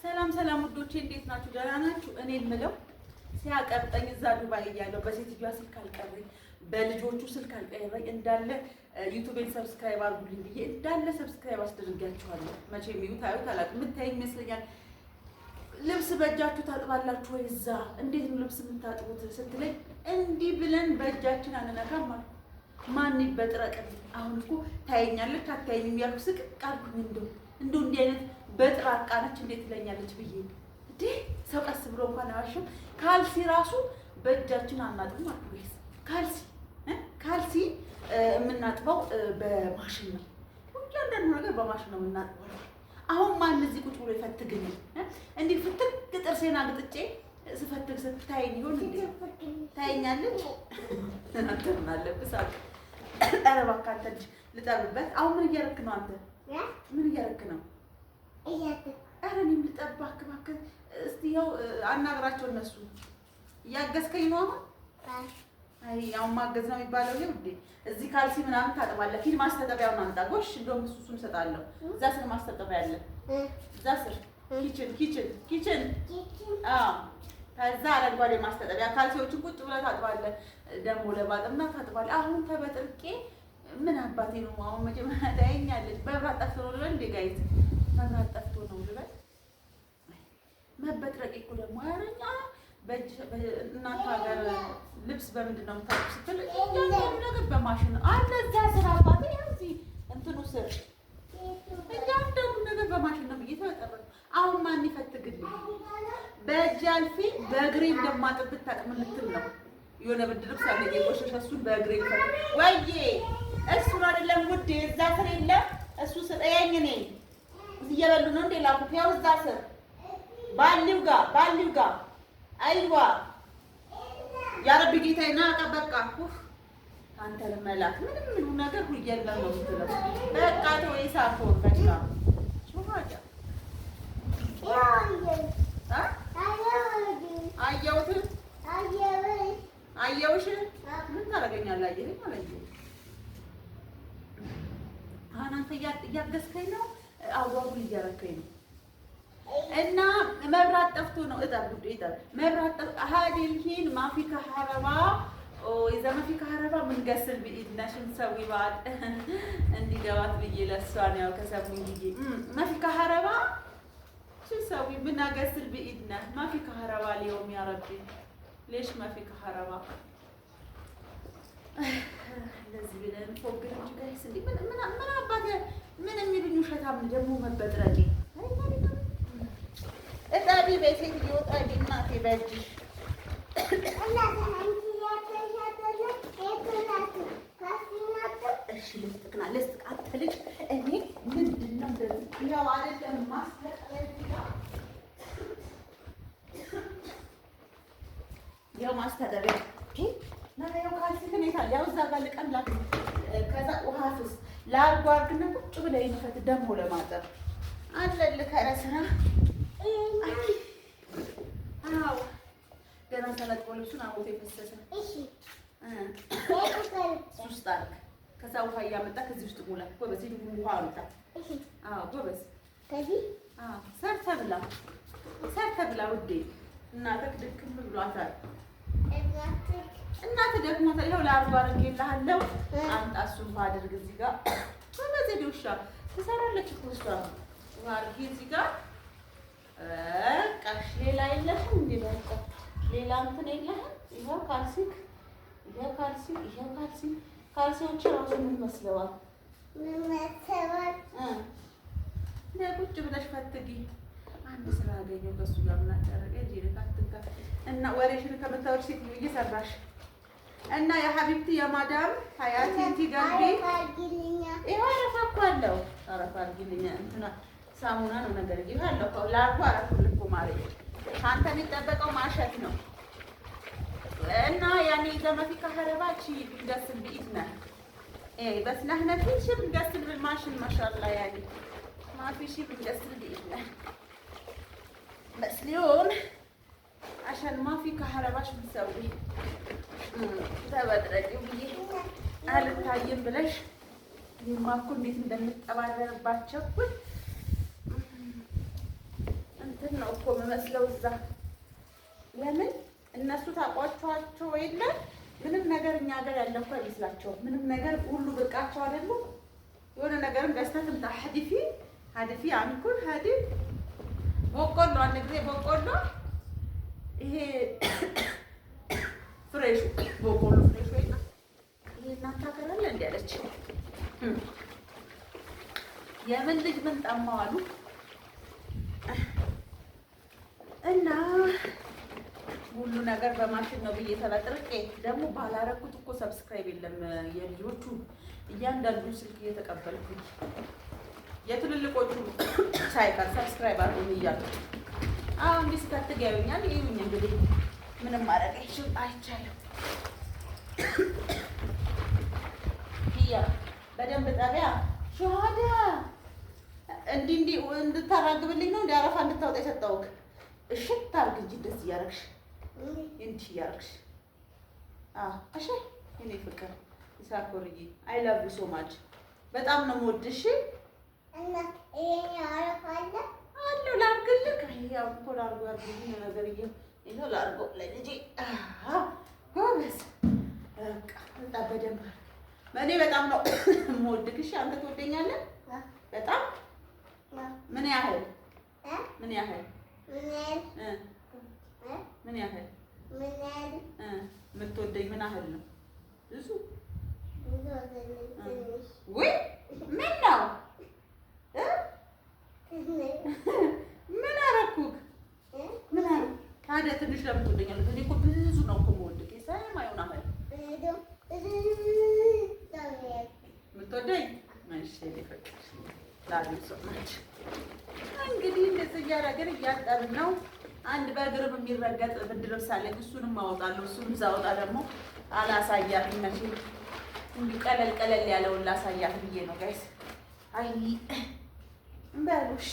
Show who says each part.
Speaker 1: ሰላም ሰላም ውዶቼ እንዴት ናችሁ? ደህና ናችሁ? እኔ የምለው ሲያቀርጠኝ እዛ ዱባይ እያለሁ በሴትዮዋ ስልክ አልቀረኝ በልጆቹ ስልክ አልቀረኝ እንዳለ ዩቲዩብን ሰብስክራይብ አድርጉልኝ ብዬ እንዳለ ሰብስክራይብ አስደርጋችኋለሁ። መቼም ይሁት ታዩት አላውቅም። የምታየኝ ይመስለኛል። ልብስ በእጃችሁ ታጥባላችሁ ወይ? እዛ እንዴት ነው ልብስ የምታጥቡት ስትለኝ እንዲህ ብለን በእጃችን አንነካም አልኩ። ማን ይበጥረቅልኝ? አሁን እኮ ታየኛለች አታየኝም ያልኩ ስቅቅ አልኩኝ። እንደው እንዲህ አይነት በጥራቃ ነች እንዴት ትለኛለች ብዬ እንዴ ሰው ቀስ ብሎ እንኳን አዋሽም። ካልሲ ራሱ በእጃችን አናጥብም አልኩ። ወይስ ካልሲ የምናጥበው በማሽን ነው። እያንዳንዱ ነገር በማሽን ነው የምናጥበው። አሁን ማን እዚህ ቁጭ ብሎ ይፈትግኝ? እንዲህ ፍትግ ጥርሴን አግጥጬ ስፈትግ ስታየኝ ይሆን እንዴ? ታየኛለች አንተም አለብስ አቅ ኧረ እባክህ አንተ ልጅ ልጠብበት። አሁን ምን እያደረክ ነው አንተ? ምን እያደረክ ነው? ኧረ እኔም ልጠብ እባክህ። እስቲ ያው አናግራቸው እነሱ እያገዝከኝ ነው አሁን። አይ አሁን ማገዝ ነው የሚባለው። ይሄ ውዴ እዚህ ካልሲ ምናምን ታጥባለህ። ፊት ማስታጠቢያውን አምጣ። ጎሽ እንደውም እሱን እሰጣለሁ። እዛ ስር ማስታጠቢያ አለ። እዛ ስር ኪችን አዎ። ከዛ አረንጓዴ ማስታጠቢያ ካልሲዎችን ቁጭ ብለህ ታጥባለህ። ደግሞ ለባጥና ታጥባለህ። አሁን ተበጥርቄ ምን አባቴ ነው አሁን መጀመሪያ ታየኛለች። መብራት ጠፍቶ ነው ልበል እንደ ጋይት መብራት ጠፍቶ ነው ልበል። መበጥረቄ እኮ ደግሞ አረኛ እናንተ ሀገር ልብስ በምንድን ነው የምታውቁ ስትል እያንዳንዱ ነገር በማሽን አለ። እዛ ስራ አባቴ እዚህ እንትኑ ስር እያንዳንዱ ነገር በማሽን ነው ብዬ ተጠረኩ። አሁን ማን ይፈትግልኝ? በእጅ አልፌ በእግሬ እንደማጥብ ብታቅም ልትል ነው። የሆነ ብርድ ልብስ አለኝ የቆሸሸ እሱን በእግሬ ይፈትግ ወይዬ እሱን አይደለም ውዴ እዛ ስር የለም እሱ ስጠየኝ እኔ እየበሉ ነው እንዴ ላኩት። ያው እዛ ስር ባሊው ጋር አይዋ ያረብ ጌታዬና በቃ አንተ ለመላክ ምንም ነገር ሁየለ ነው የምትለው። በቃ ተወይ ሳፎር በቃ ሹሃጃ አየውሽ ምን ታደርገኛለህ? አየኸኝ ማለት ነው። አሁን አንተ እያገዝከኝ ነው፣ አዋጉል እያረከኝ ነው። እና መብራት ጠፍቶ ነው እጠብ መብራት ጠፍቶ ሀዲልሂን ማፊ ከሀረባ ኢዛ ማፊ ከሀረባ ምን ገስል ቢኢድና ሽንሰዊ ባድ እንዲገባት ብዬ ለእሷ ነው ያው ከሰሙኝ ጊዜ ማፊ ከሀረባ ሽንሰዊ ብናገስል ቢኢድና ማፊ ከሀረባ ሊዮም ያ ረቢ ሌሽ ማፊ ከሀረባ ለዚህ ብለን ፎግር እንጂ ጋይስ እንዴ ምን አባቴ ምን የሚሉኝ ውሸታም ደግሞ መበጥረቄ እጣቢ ቤቴ ይወጣል እናቴ በእጅሽ እሺ ልስጥቅ አንተ ልጅ እኔ ምንድን ነው እንደዚህ ያው አይደለም ያው ማስታጠቢያ ያው ካልሲ ሁኔታ ያው እዛ ጋር ልቀምላክ ከዛ ውሃ ፍስ ላርጓ አድርግና ቁጭ ብለህ ይፈት ደግሞ ለማጠብ አለልህ ኧረ ስራ አዎ ገና ተለቆ ልብሱን አሞቴ ፈሰሰ። እሺ ሶስት አድርግ። ከዛ ውሃ እያመጣ ከዚህ ውስጥ ሙላ። ጎበዝ ውሃ አምጣ። አዎ ጎበዝ። ከዚህ አዎ ሰርተህ ብላ ውዴ። እናትህ ድክም ብሏታል። እናትህ ደክሞታል። ይኸው ለአርባ አድርጌልሃለሁ። አምጣ እሱን ውሃ አድርግ እዚህ ጋር። ጎበዝ ውሻ ትሰራለች እኮ እሷ። ውሃ አድርጌ እዚህ ጋር በቃ ሌላ የለሽም እንዴ? በቃ ሌላ እንትን የለህም? ይሄው ካልሲዎች ራሱ ምን መስለዋል? ቁጭ ብለሽ ፈትጊ። አንድ ስራ አገኘሁ ከእሱ ጋር ምናደረገ እና ወሬሽን ከምታወሪ ሴትዮ እየሰራሽ እና የሀቢብቲ የማዳም ሀያቲ እንቲ ገቢ ይኸው አረፋ እኮ አለው። አረፋ አድርጊልኝ እንትና ሳሙና ነው ነገር ይሄው ላርጎ አረፍልኩ ማለት ካንተ የሚጠበቀው ማሸት ነው። እና ያኔ ዘመፊ ከሀረባቺ እንደስል ቢኢድና بس نحن كل شيء بنغسل بالماشين ما شاء الله يعني ما في شيء بنغسل بإيدنا بس اليوم عشان ما في كهرباء شو بنسوي؟ تبدرجي وبيجي أهل التايم بلاش ما كل بيت مدمت أبادر باتشوف أنت እንትን ነው እኮ የምመስለው እዛ። ለምን እነሱ ታውቋቸዋቸው የለ ምንም ነገር እኛ ሀገር ያለ እኮ አይመስላቸውም። ምንም ነገር ሁሉ ብርቃቸው አይደሉ? የሆነ ነገርም ገዝተህ ትምጣ። ሀዲፊ አንኩል ሀዲፍ በቆሎ አንድ ጊዜ በቆሎ ይሄ ፍሬሹ በቆሎ ፍሬሹ ወይና ይሄ እናንተ ሀገር አለ እንዴ አለች። የምን ልጅ ምን ጠማው አሉ እና ሁሉ ነገር በማሽን ነው ብዬ ተለጥርቄ ደግሞ ባላረኩት እኮ ሰብስክራይብ የለም የልጆቹ እያንዳንዱ ስልክ እየተቀበልኩኝ የትልልቆቹ ሳይቀር ሰብስክራይብ አድርጉኝ እያሉ አሁን እንዲህ ስተትግ ያዩኛል። ይሁኝ እንግዲህ ምንም ማድረግ አይቻልም። ያ በደንብ ጣቢያ ሸሃዳ እንዲህ እንድታራግብልኝ ነው እንደ አረፋ እንድታወጣ የሰጠውክ። እሺ ታርግ እንጂ እንደዚህ እያደረግሽ እንዲህ እያደረግሽ እሺ። የእኔ ፍቅር ይሳኮርዬ አይ ላቭ ዩ ሶ ማች በጣም ነው የምወድሽ። እና ይሄን ያረፋለ አለው ላርግልክ። ያው እኮ ላርጎ ያርጉልኝ ነገር ይሄው ላርጎ ለልጄ ጎበዝ በቃ እንጣ በደንብ እኔ በጣም ነው የምወድሽ። አንተ ትወደኛለህ በጣም ምን ያህል ምን ያህል ምን ያህል የምትወደኝ ምን ያህል ነው? ብዙ ወይ ምን ነው ምን አደረኩህ? ምን አደረኩህ ታዲያ? ትንሽ ለምን ትወደኛለህ? እኔ እኮ ብዙ ነው እኮ የምወድህ። የማይሆን ያህል የምትወደኝ እሺ። እንግዲህ እንደዚህ እያደረግን እያጠብን ነው። አንድ በእግርም የሚረገጥ ብርድ ልብስ አለኝ። እሱንም አወጣለሁ። እሱንም ሳወጣ ደግሞ አላሳያትም መቼም እንዲህ ቀለል ቀለል ያለውን ላሳያት ብዬ ነው ጋይስ። አይ በሉ እሺ